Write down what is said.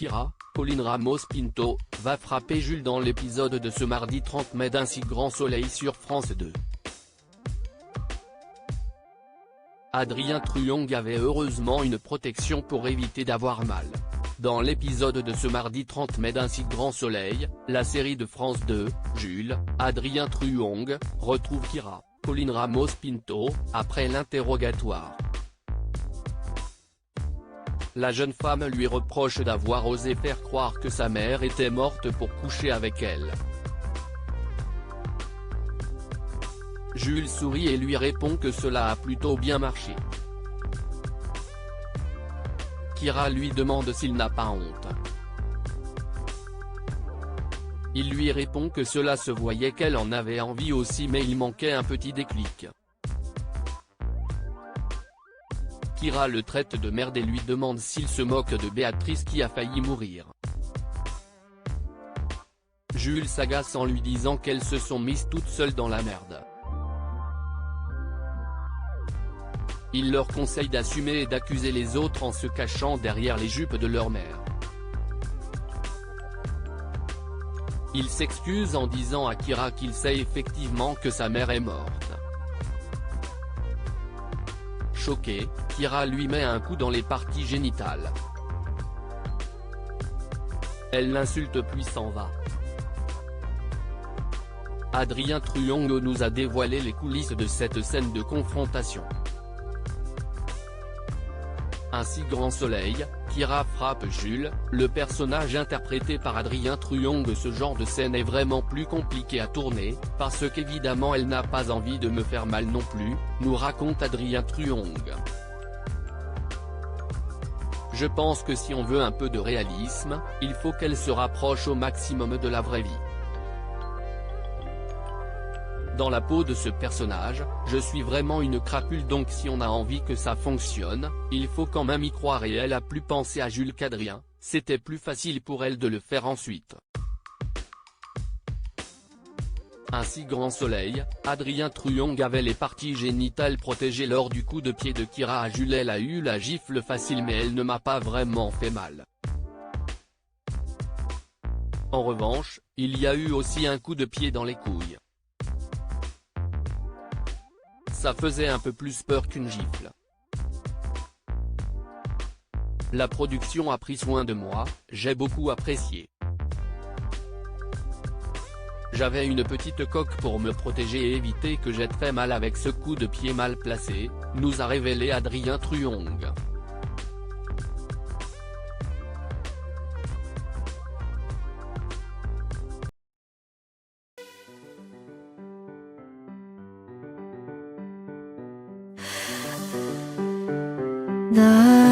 Kira, Pauline Ramos-Pinto, va frapper Jules dans l'épisode de ce mardi 30 mai d'Un si grand soleil sur France 2. Adrien Truong avait heureusement une protection pour éviter d'avoir mal. Dans l'épisode de ce mardi 30 mai d'Un si grand soleil, la série de France 2, Jules, Adrien Truong, retrouve Kira, Pauline Ramos-Pinto, après l'interrogatoire. La jeune femme lui reproche d'avoir osé faire croire que sa mère était morte pour coucher avec elle. Jules sourit et lui répond que cela a plutôt bien marché. Kira lui demande s'il n'a pas honte. Il lui répond que cela se voyait qu'elle en avait envie aussi mais il manquait un petit déclic. Kira le traite de merde et lui demande s'il se moque de Béatrice qui a failli mourir. Jules s'agace en lui disant qu'elles se sont mises toutes seules dans la merde. Il leur conseille d'assumer et d'accuser les autres en se cachant derrière les jupes de leur mère. Il s'excuse en disant à Kira qu'il sait effectivement que sa mère est morte. Choqué, Kira lui met un coup dans les parties génitales. Elle l'insulte puis s'en va. Adrien Truong nous a dévoilé les coulisses de cette scène de confrontation. Un si grand soleil, Kira frappe Jules, le personnage interprété par Adrien Truong. Ce genre de scène est vraiment plus compliqué à tourner, parce qu'évidemment elle n'a pas envie de me faire mal non plus, nous raconte Adrien Truong. Je pense que si on veut un peu de réalisme, il faut qu'elle se rapproche au maximum de la vraie vie. Dans la peau de ce personnage, je suis vraiment une crapule donc si on a envie que ça fonctionne, il faut quand même y croire et elle a plus pensé à Jules qu'Adrien, c'était plus facile pour elle de le faire ensuite. Un si grand soleil, Adrien Truong avait les parties génitales protégées lors du coup de pied de Kira à Jules. Elle a eu la gifle facile mais elle ne m'a pas vraiment fait mal. En revanche, il y a eu aussi un coup de pied dans les couilles. Ça faisait un peu plus peur qu'une gifle. La production a pris soin de moi, j'ai beaucoup apprécié. J'avais une petite coque pour me protéger et éviter que j'aie très mal avec ce coup de pied mal placé, nous a révélé Adrien Truong. 나